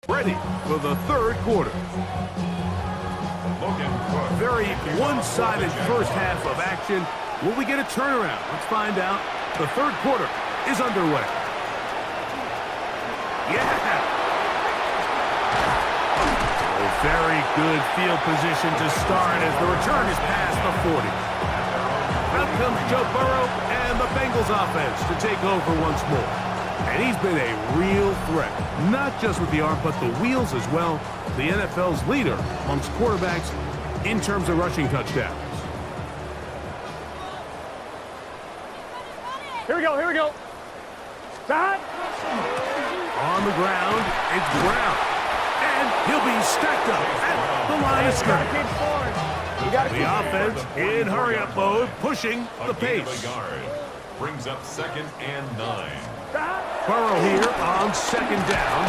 Ready for the third quarter. Very one-sided first half of action. Will we get a turnaround? Let's find out. The third quarter is underway. Yeah! A very good field position to start as the return is past the 40. Out comes Joe Burrow and the Bengals offense to take over once more. And he's been a real threat, not just with the arm, but the wheels as well. The NFL's leader amongst quarterbacks in terms of rushing touchdowns. Here we go, here we go. Stop. On the ground, it's Brown. And he'll be stacked up at the line of scrimmage. The offense in hurry-up mode, pushing the pace. Brings up 2nd and 9. Burrow here on 2nd down.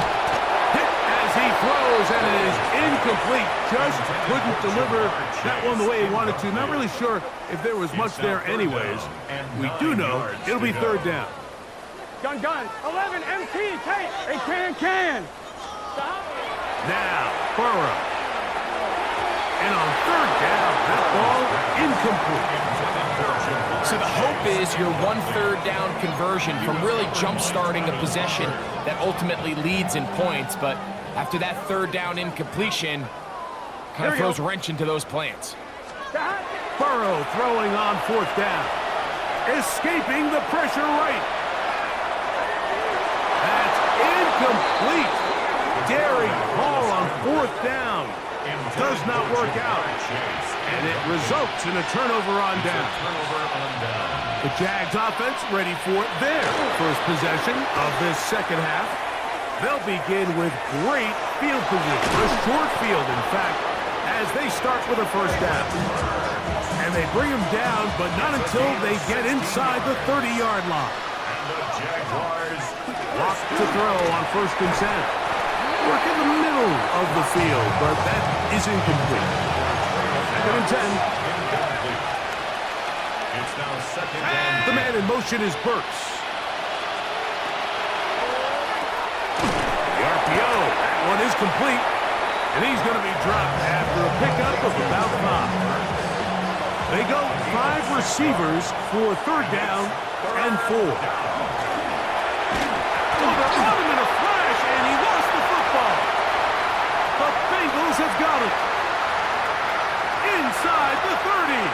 Hit as he throws, and it is incomplete. Just couldn't deliver that one the way he wanted to. Not really sure if there was much there anyways. We do know it'll be 3rd down. Gun. 11, MT, Kate, and can. Stop. Now, Burrow. And on 3rd down, that ball incomplete. So the hope is your 1/3 down conversion from really jump-starting a possession that ultimately leads in points. But after that 3rd down incompletion, kind of throws a wrench into those plans. Burrow throwing on 4th down. Escaping the pressure right. That's incomplete. Daring call on 4th down. Does not work out. And it results in a turnover on down. The Jags offense ready for their first possession of this second half. They'll begin with great field position. A short field, in fact, as they start with a 1st down. And they bring them down, but not until they get inside the 30-yard line. The Jaguars Lock to throw on 1st and 10. Work in the middle of the field, but that is incomplete. 2nd and 10. It's now 2nd and The man in motion is Burks. The RPO, that one is complete. And he's going to be dropped after a pickup of about 5. They go 5 receivers for 3rd down and 4. They're on him in a flash, and he lost the football. The Bengals have got it. Inside the 30.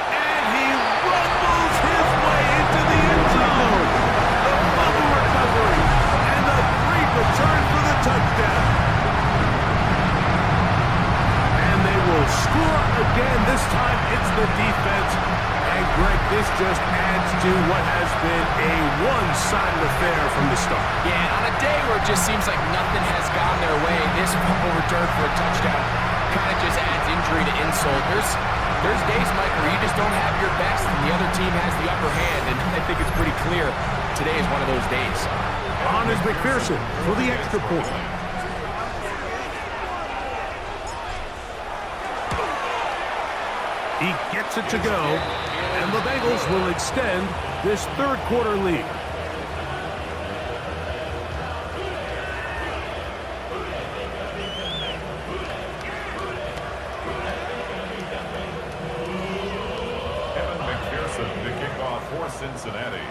And he rumbles his way into the end zone. The bubble recovery and the great return for the touchdown. And they will score again. This time it's the defense. And Greg, this just adds to what has been a one-sided affair from the start. Yeah, on a day where it just seems like nothing has gone their way, this fumble return for a touchdown kind of just adds injury to insult. There's days, Mike, where you just don't have your best and the other team has the upper hand, and I think it's pretty clear today is one of those days. On is McPherson for the extra point. He gets it to go, and the Bengals will extend this 3rd quarter lead. the kickoff for Cincinnati.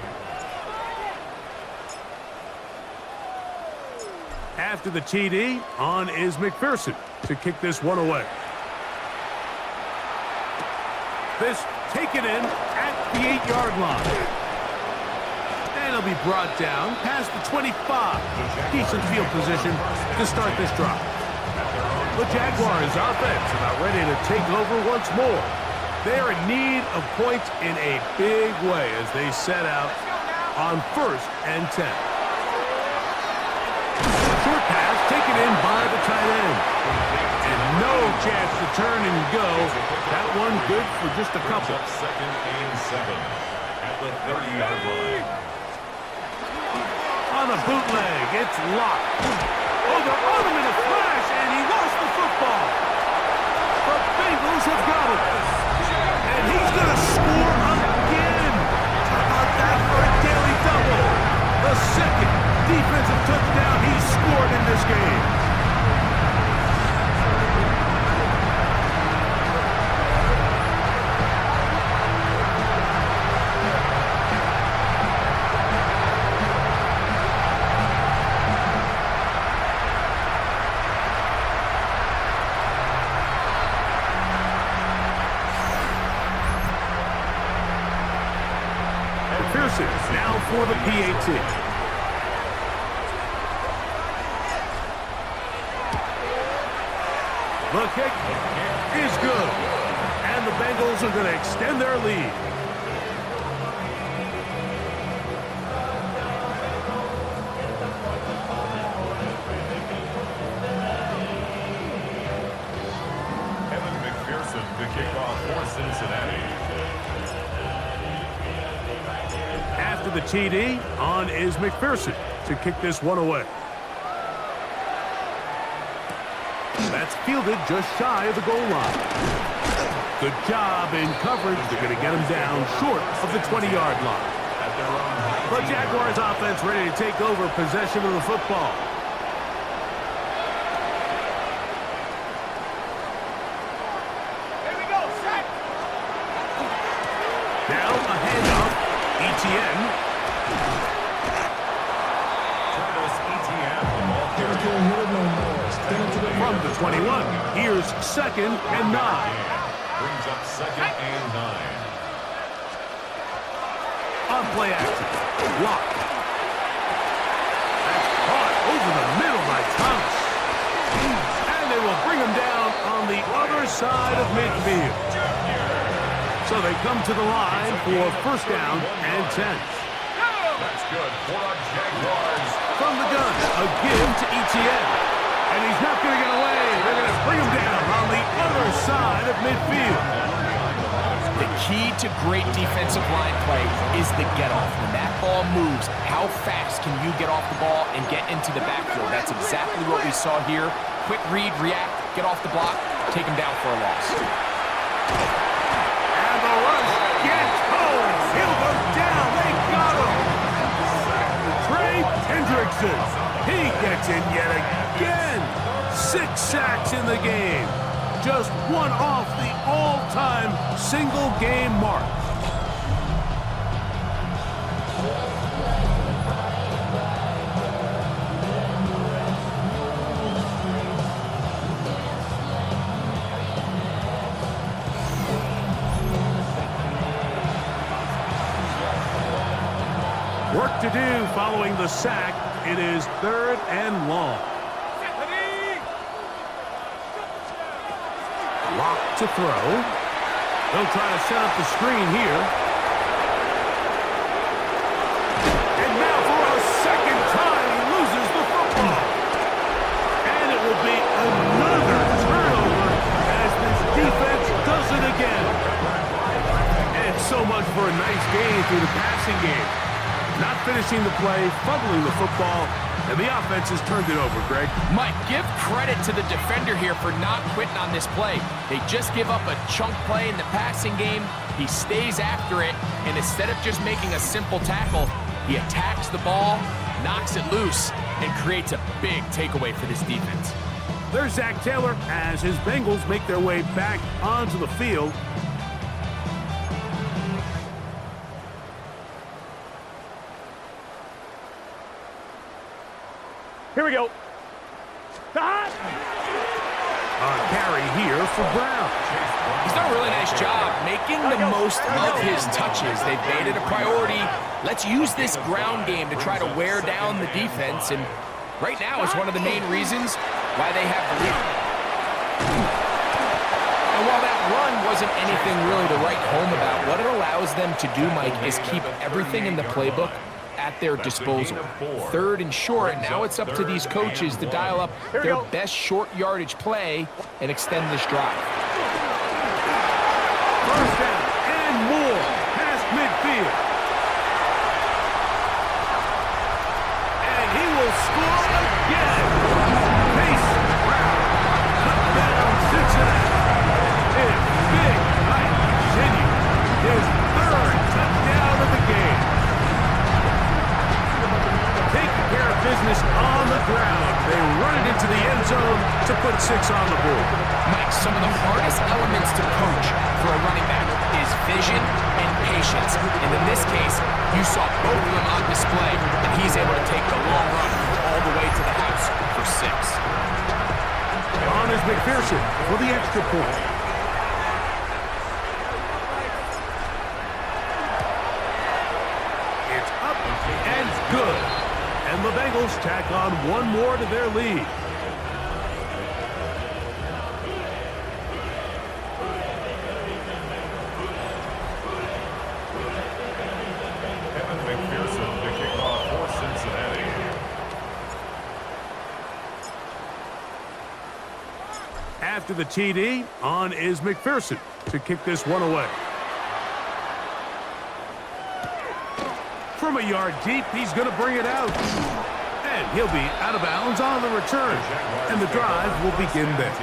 After the TD, on is McPherson to kick this one away. This taken in at the 8-yard line. And it'll be brought down past the 25. Decent field position to start this drive. The Jaguars offense about ready to take over once more. They're in need of points in a big way as they set out on 1st and 10. Short pass taken in by the tight end. And no chance to turn and go. That one good for just a couple. 2nd and 7 at the 30-yard line. On a bootleg, it's locked. Oh, they're on him in a flash, and he lost the football. The Bengals have got it. And he's going to score again. How about that for a daily double? The 2nd defensive touchdown game. Now for the PAT. The kick is good. And the Bengals are going to extend their lead. To kick off for Cincinnati. After the TD, on is McPherson to kick this one away. That's fielded just shy of the goal line. Good job in coverage. They're going to get him down short of the 20-yard line. The Jaguars offense ready to take over possession of the football. Now a handoff. Etienne. From the 21, here's 2nd and 9. Brings up 2nd and 9. On play action. Lock. That's caught over the middle by Thomas. And they will bring him down on the other side of midfield. So they come to the line for 1st down and 10. That's good for the Jaguars. From the gun, a give to Etienne. And he's not going to get away. They're going to bring him down on the other side of midfield. The key to great defensive line play is the get-off. When that ball moves, how fast can you get off the ball and get into the backfield? That's exactly what we saw here. Quick read, react, get off the block, take him down for a loss. And the rush gets home. He'll go down. They got him. Trey Hendrickson. He gets in yet again. 6 sacks in the game. Just one off the all-time single-game mark. Work to do following the sack. It is 3rd and long. Lock to throw. They'll try to set up the screen here. And now for a 2nd time, he loses the football. And it will be another turnover as this defense does it again. And so much for a nice game through the passing game. Not finishing the play, fumbling the football, and the offense has turned it over, Greg. Mike, give credit to the defender here for not quitting on this play. They just give up a chunk play in the passing game. He stays after it, and instead of just making a simple tackle, he attacks the ball, knocks it loose, and creates a big takeaway for this defense. There's Zach Taylor as his Bengals make their way back onto the field. Here we go. A carry here for Brown. He's done a really nice job making the most of his touches. They've made it a priority. Let's use this ground game to try to wear down the defense, and right now is one of the main reasons why they have the lead. And while that run wasn't anything really to write home about, what it allows them to do, Mike, is keep everything in the playbook at their disposal. 3rd and short, now it's up to these coaches to dial up their best short yardage play and extend this drive. 1st down and more past midfield. And he will score again. Mason Brown cut down Cincinnati. His big night continues. His 3rd touchdown of the game. Taking care of business on the ground. They run it into the end zone to put 6 on the board. Mike, some of the hardest elements to coach for a running back is vision and patience. And in this case, you saw both of them on display, and he's able to take the long run all the way to the house for 6. On is McPherson for the extra point. It's up and good. And the Bengals tack on one more to their lead. McPherson to kick off for Cincinnati. After the TD, on is McPherson to kick this one away. From a yard deep, he's going to bring it out. And he'll be out of bounds on the return. And the drive will begin there.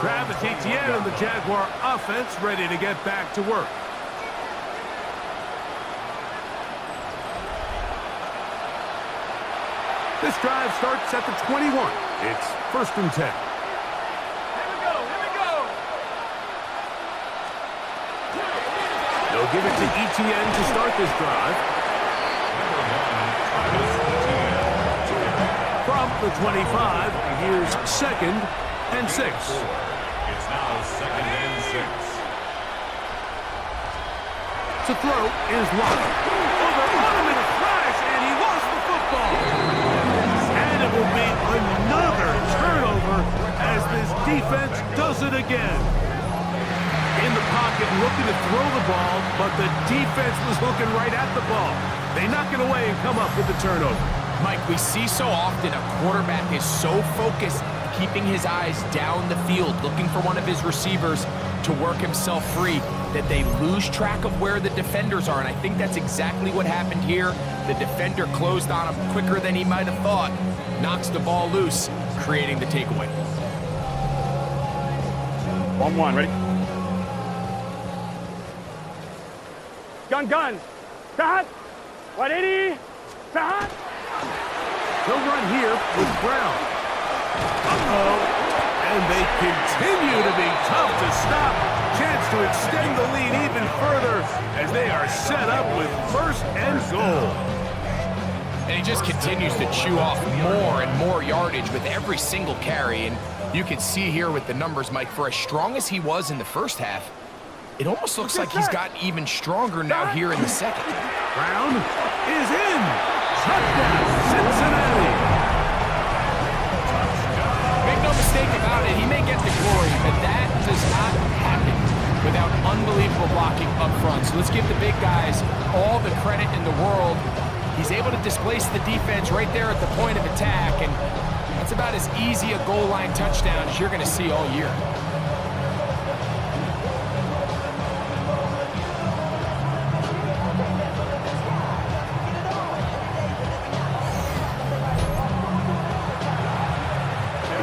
Travis Etienne and the Jaguar offense ready to get back to work. This drive starts at the 21. It's 1st and 10. They'll give it to Etienne to start this drive. From the 25, here's 2nd and 6. It's now 2nd and 6. To throw is Watt. On him in a crash, and he lost the football. And it will be another turnover as this defense does it again. In the pocket, looking to throw the ball, but the defense was looking right at the ball. They knock it away and come up with the turnover. Mike, we see so often a quarterback is so focused, keeping his eyes down the field, looking for one of his receivers to work himself free, that they lose track of where the defenders are, and I think that's exactly what happened here. The defender closed on him quicker than he might have thought, knocks the ball loose, creating the takeaway. 1-1, ready? Gun. Start. 180. Start. They'll run here with Brown. And they continue to be tough to stop. Chance to extend the lead even further as they are set up with 1st and goal. And he just continues to chew off more and more yardage with every single carry. And you can see here with the numbers, Mike, for as strong as he was in the first half, it almost looks like he's gotten even stronger now here in the second. Brown is in. Touchdown, Cincinnati. Make no mistake about it, he may get the glory, but that does not happen without unbelievable blocking up front. So let's give the big guys all the credit in the world. He's able to displace the defense right there at the point of attack, and that's about as easy a goal line touchdown as you're going to see all year.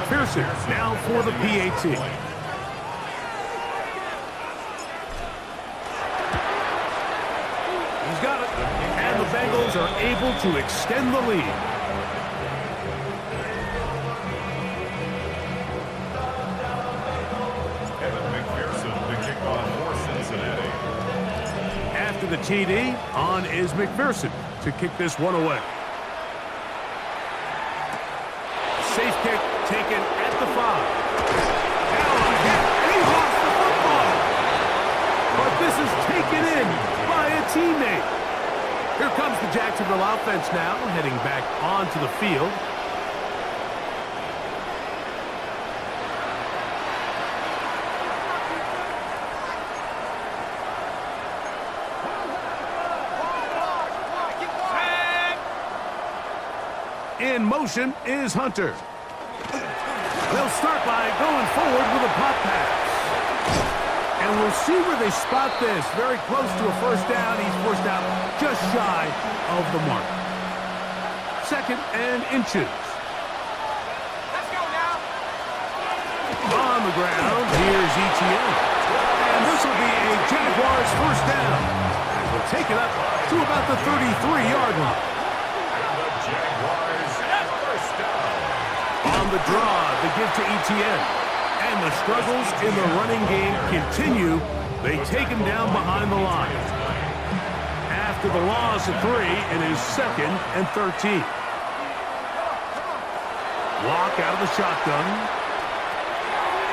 McPherson now for the PAT. He's got it. And the Bengals are able to extend the lead. McPherson to kick off for Cincinnati. After the TD, on is McPherson to kick this one away. Safe kick taken at the 5. Now a hit. He lost the football. But this is taken in by a teammate. Here comes the Jacksonville offense now, heading back onto the field. In motion is Hunter. They'll start by going forward with a pop pass. And we'll see where they spot this. Very close to a first down. He's forced out just shy of the mark. 2nd and inches. Let's go now. On the ground, here's Etienne. And this will be a Jaguars first down. And we'll take it up to about the 33-yard line. And the Jaguars on the draw, the give to ETN. And the struggles in the running game continue. They take him down behind the line. After the loss of 3, it is 2nd and 13. Walk out of the shotgun.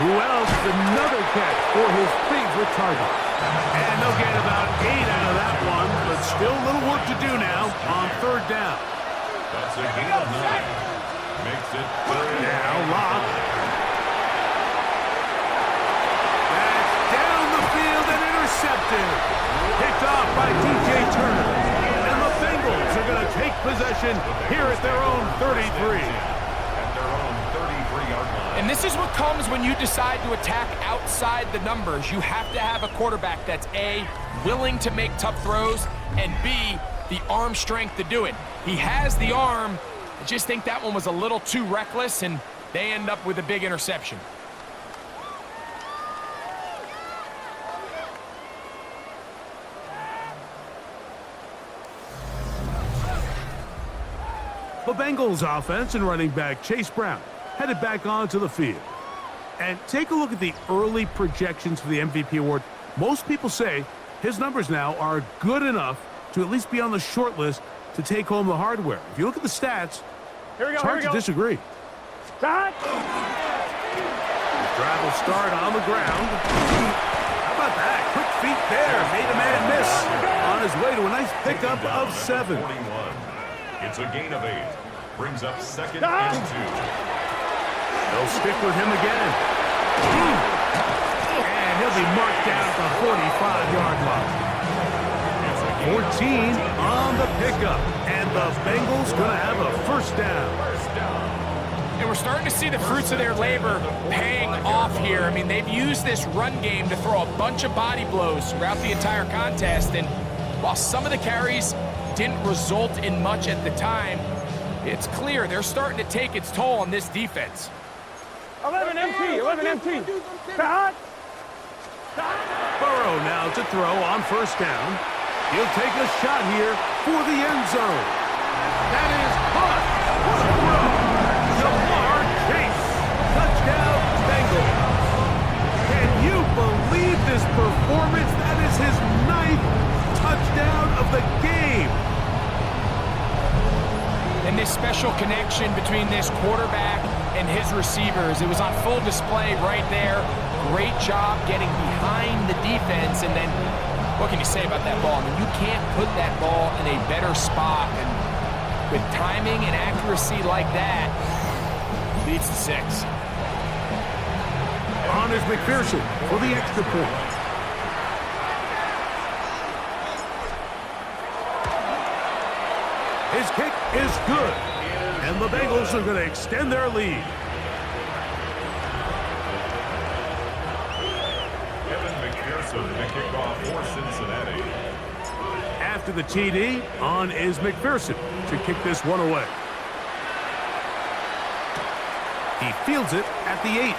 Who else? Another catch for his favorite target. And they'll get about 8 out of that one, but still a little work to do now on 3rd down. That's a gain of 9. Makes it 3rd. Now Locke. That's down the field and intercepted. Picked off by DJ Turner. And the Bengals are going to take possession here at their own 33. And this is what comes when you decide to attack outside the numbers. You have to have a quarterback that's A, willing to make tough throws, and B, the arm strength to do it. He has the arm. I just think that one was a little too reckless, and they end up with a big interception. The Bengals offense and running back Chase Brown headed back onto the field. And take a look at the early projections for the MVP award. Most people say his numbers now are good enough to at least be on the short list to take home the hardware. If you look at the stats, it's hard to disagree. Start. Drive will start on the ground. How about that? Quick feet there. Made a man miss on his way to a nice pickup of 7. 41. It's a gain of 8. Brings up 2nd and 2. They'll stick with him again. And he'll be marked down at the 45-yard line. 14 on the pickup. And the Bengals going to have a 1st down. And we're starting to see the fruits of their labor paying off here. I mean, they've used this run game to throw a bunch of body blows throughout the entire contest. And while some of the carries didn't result in much at the time, it's clear they're starting to take its toll on this defense. 11 empty. 11 empty. Start. Burrow now to throw on 1st down. He'll take a shot here for the end zone. That is caught. What a throw. Jamar Chase. Touchdown, Bengals. Can you believe this performance? That is his 9th touchdown of the game. And this special connection between this quarterback and his receivers, it was on full display right there. Great job getting behind the defense. And then, what can you say about that ball? I mean, you can't put that ball in a better spot. And with timing and accuracy like that, leads to 6. On is McPherson for the extra point. His kick is good. And the Bengals are going to extend their lead. Kevin McPherson, the kickoff for Cincinnati. After the TD, on is McPherson to kick this one away. He fields it at the 8.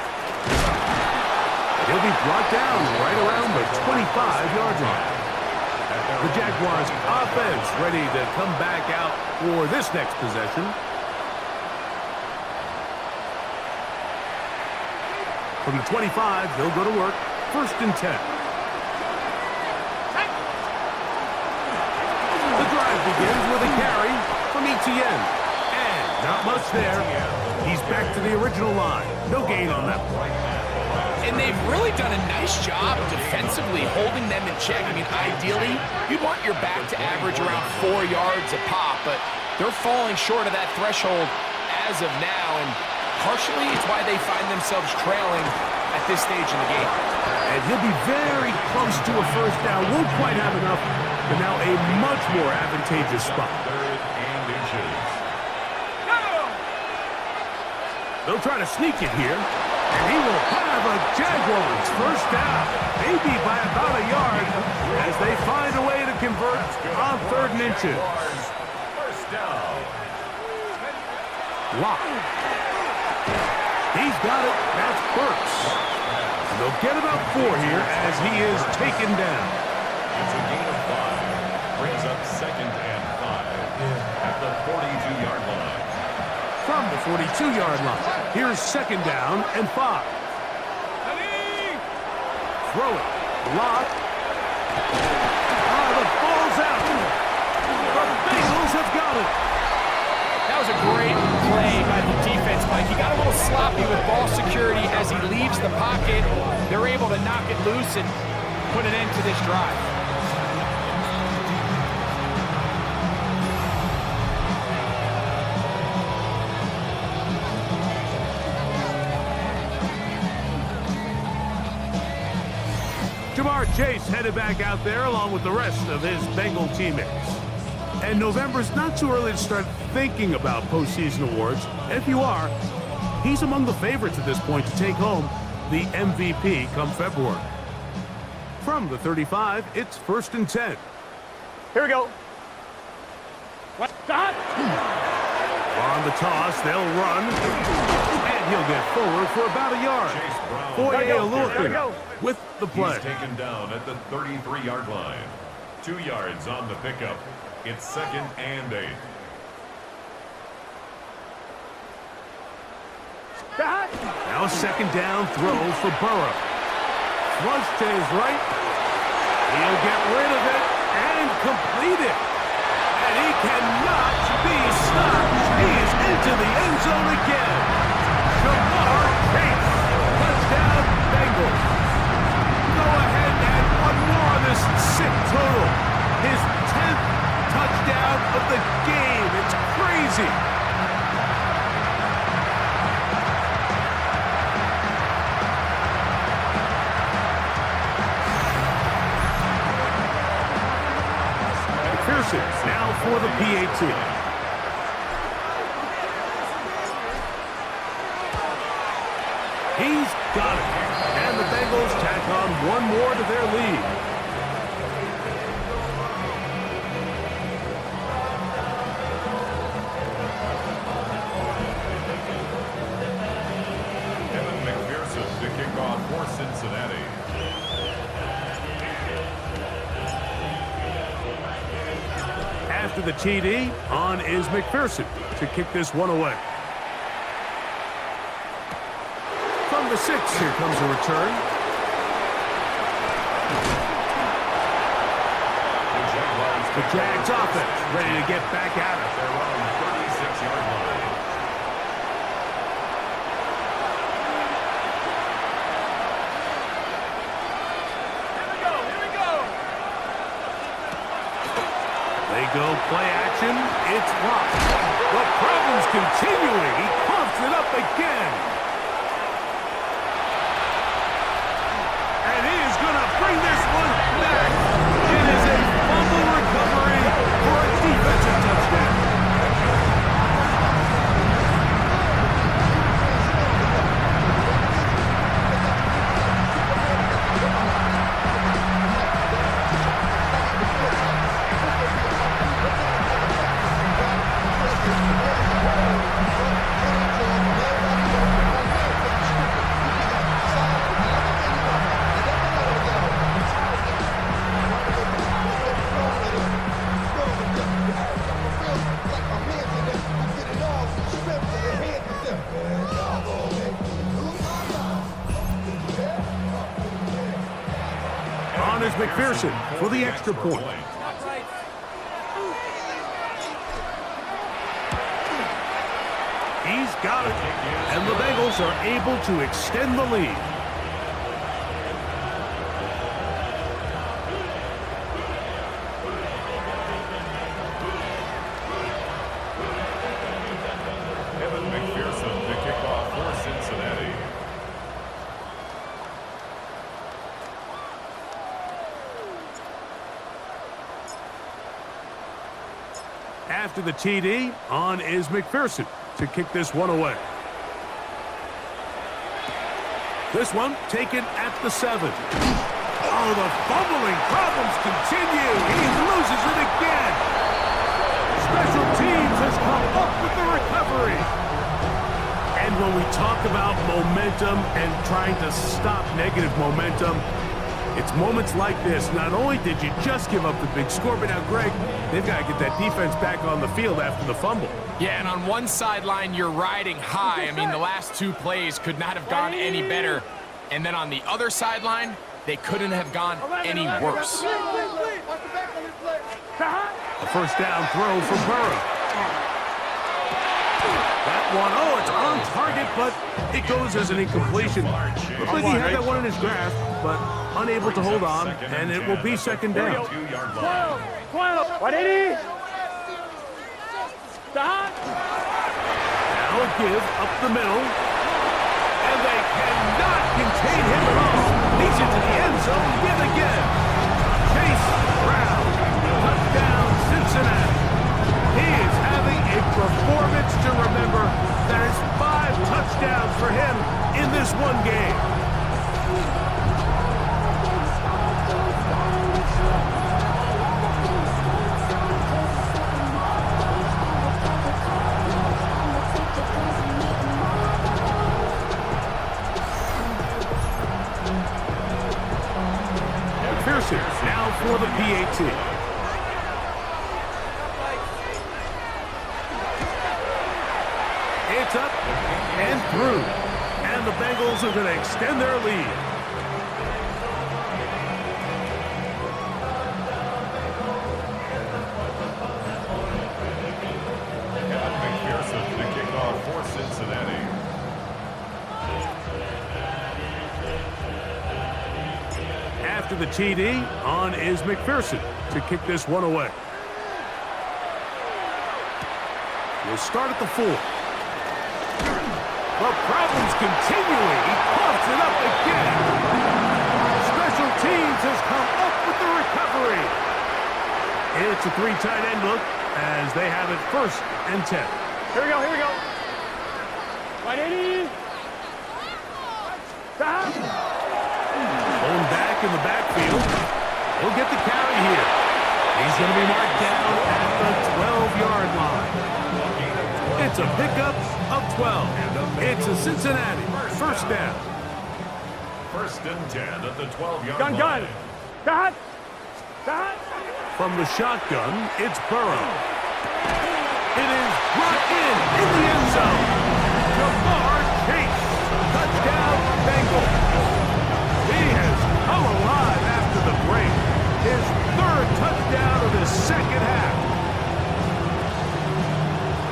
He'll be brought down right around the 25-yard line. The Jaguars offense ready to come back out for this next possession. From the 25, they'll go to work. 1st and 10. The drive begins with a carry from ETN. And not much there. He's back to the original line. No gain on that one. And they've really done a nice job defensively holding them in check. I mean, ideally, you'd want your back to average around 4 yards a pop, but they're falling short of that threshold as of now, and partially it's why they find themselves trailing at this stage in the game. And he'll be very close to a 1st down. Won't quite have enough, but now a much more advantageous spot. 3rd and inches. They'll try to sneak it here. And he will have a Jaguars 1st down, maybe by about a yard, as they find a way to convert on 3rd and inches. 1st down. Locke. He's got it. That's Burks. And they'll get about 4 here as he is taken down. It's a gain of 5. Brings up 2nd and 5 at the 42-yard line. from the 42-yard line. Here's 2nd down and 5. Throw it. Lock. The ball's out. The Bengals have got it. That was a great play by the defense, Mike. He got a little sloppy with ball security as he leaves the pocket. They're able to knock it loose and put an end to this drive. Jamar Chase headed back out there along with the rest of his Bengal teammates. And November's not too early to start thinking about postseason awards. And if you are, he's among the favorites at this point to take home the MVP come February. From the 35, it's 1st and 10. Here we go. What? Stop! On the toss, they'll run. And he'll get forward for about a yard. Foye Olufin with the play. He's taken down at the 33-yard line. 2 yards on the pickup. It's 2nd and 8. Now 2nd down throw for Burrow. Flush to his right. He'll get rid of it and complete it. And he cannot be stopped. He is into the end zone again. Jamar Chase. Touchdown, Bengals. Go ahead and one more on this sick total. His 10th touchdown of the game. It's crazy. McPherson now for the PAT. He's got it. And the Bengals tack on one more to their lead. To kick off for Cincinnati. After the TD, on is McPherson to kick this one away. From the 6, here comes a return. The Jags offense ready to get back at it. They're on the 36-yard line. Go play action. It's blocked. The problem's continuing. He pumps it up again. And he is going to bring this one back. It is a fumble recovery for a defensive touchdown. McPherson for the extra point. He's got it, and the Bengals are able to extend the lead. McPherson to kick off for Cincinnati. After the TD, on is McPherson to kick this one away. This one taken at the 7. Oh, the fumbling problems continue. He loses it again. Special teams has come up with the recovery. And when we talk about momentum and trying to stop negative momentum, It's moments like this. Not only did you just give up the big score, but now, Greg, they've got to get that defense back on the field after the fumble. Yeah, and on one sideline, you're riding high. I mean, the last 2 plays could not have gone any better. And then on the other sideline, they couldn't have gone any worse. A first down throw for Burrow. That one, oh, it's on target, but it goes as an incompletion. Looks like he had that one in his grasp, but unable to hold on, and it will be second down. 180. Stop. Now a give up the middle, and they cannot contain him at all. He's into the end zone yet again. Chase Brown, touchdown Cincinnati. He is having a performance to remember. That is 5 touchdowns for him in this one game. McPherson now for the PAT. It's up and through. And the Bengals are going to extend their lead. McPherson to kick off for Cincinnati. After the TD, on is McPherson to kick this one away. We'll start at the 4. The problems continuing. He coughs it up again. Special teams has come up with the recovery. It's a 3 tight end look as they have it 1st and 10. Here we go, here we go. 180. Stop. Going back in the backfield. He'll get the carry here. He's going to be marked down at the 12-yard line. It's a pickup of 12. It's a Cincinnati first down. 1st and 10 at the 12-yard line. Gun. Stop. Stop. From the shotgun, it's Burrow. It is brought in the end zone. Jamar Chase. Touchdown, Bengals. He has come alive after the break. His 3rd touchdown of the second half.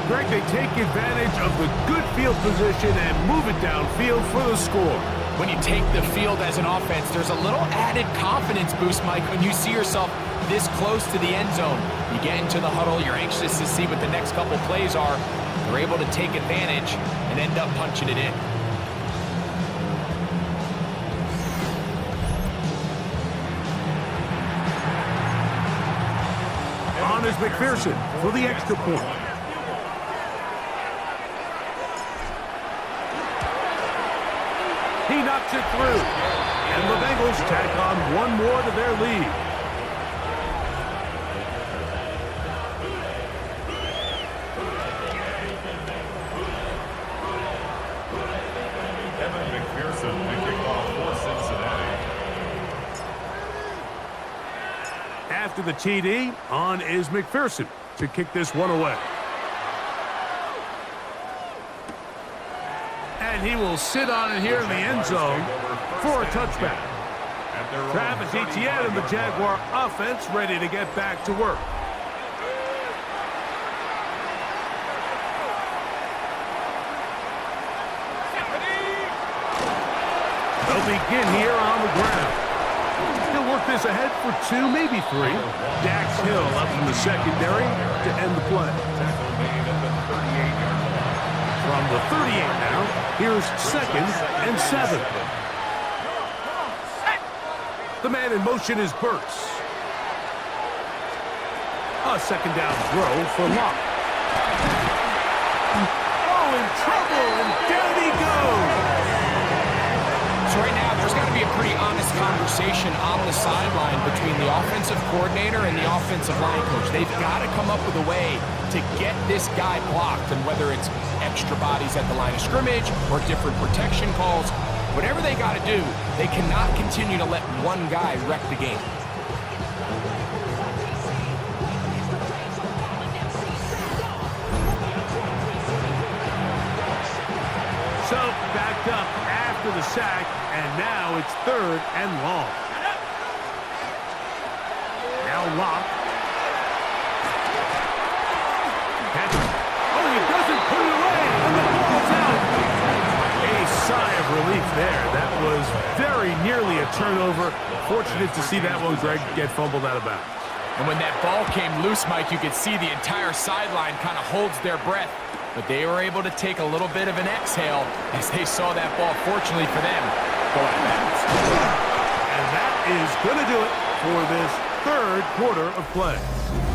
Greg, they take advantage of the good field position and move it downfield for the score. When you take the field as an offense, there's a little added confidence boost, Mike, when you see yourself this close to the end zone. You get into the huddle, you're anxious to see what the next couple plays are. You're able to take advantage and end up punching it in. On is McPherson for the extra point. He knocks it through. And the Bengals tack on one more to their lead. McPherson to kick off for Cincinnati. After the TD, on is McPherson to kick this one away. And he will sit on it here in the end zone for a touchback. Travis Etienne and the Jaguar offense ready to get back to work. They'll begin here on the ground. He'll work this ahead for 2, maybe 3. Dax Hill up from the secondary to end the play. From the 38 now, here's 2nd and 7. The man in motion is Burks. A 2nd down throw for Locke. Oh, in trouble, and down he goes. So right now, there's got to be a pretty honest conversation on the sideline between the offensive coordinator and the offensive line coach. They've got to come up with a way to get this guy blocked, and whether it's extra bodies at the line of scrimmage or different protection calls, Whatever they got to do, they cannot continue to let one guy wreck the game. So, backed up after the sack, and now it's 3rd and long. Now Locke. Oh, he doesn't put it away, and the ball's out. A sigh of relief there. That was very nearly a turnover. Fortunate to see that one, Greg, get fumbled out of bounds. And when that ball came loose, Mike, you could see the entire sideline kind of holds their breath. But they were able to take a little bit of an exhale as they saw that ball, fortunately for them, go out of bounds. And that is going to do it for this 3rd quarter of play.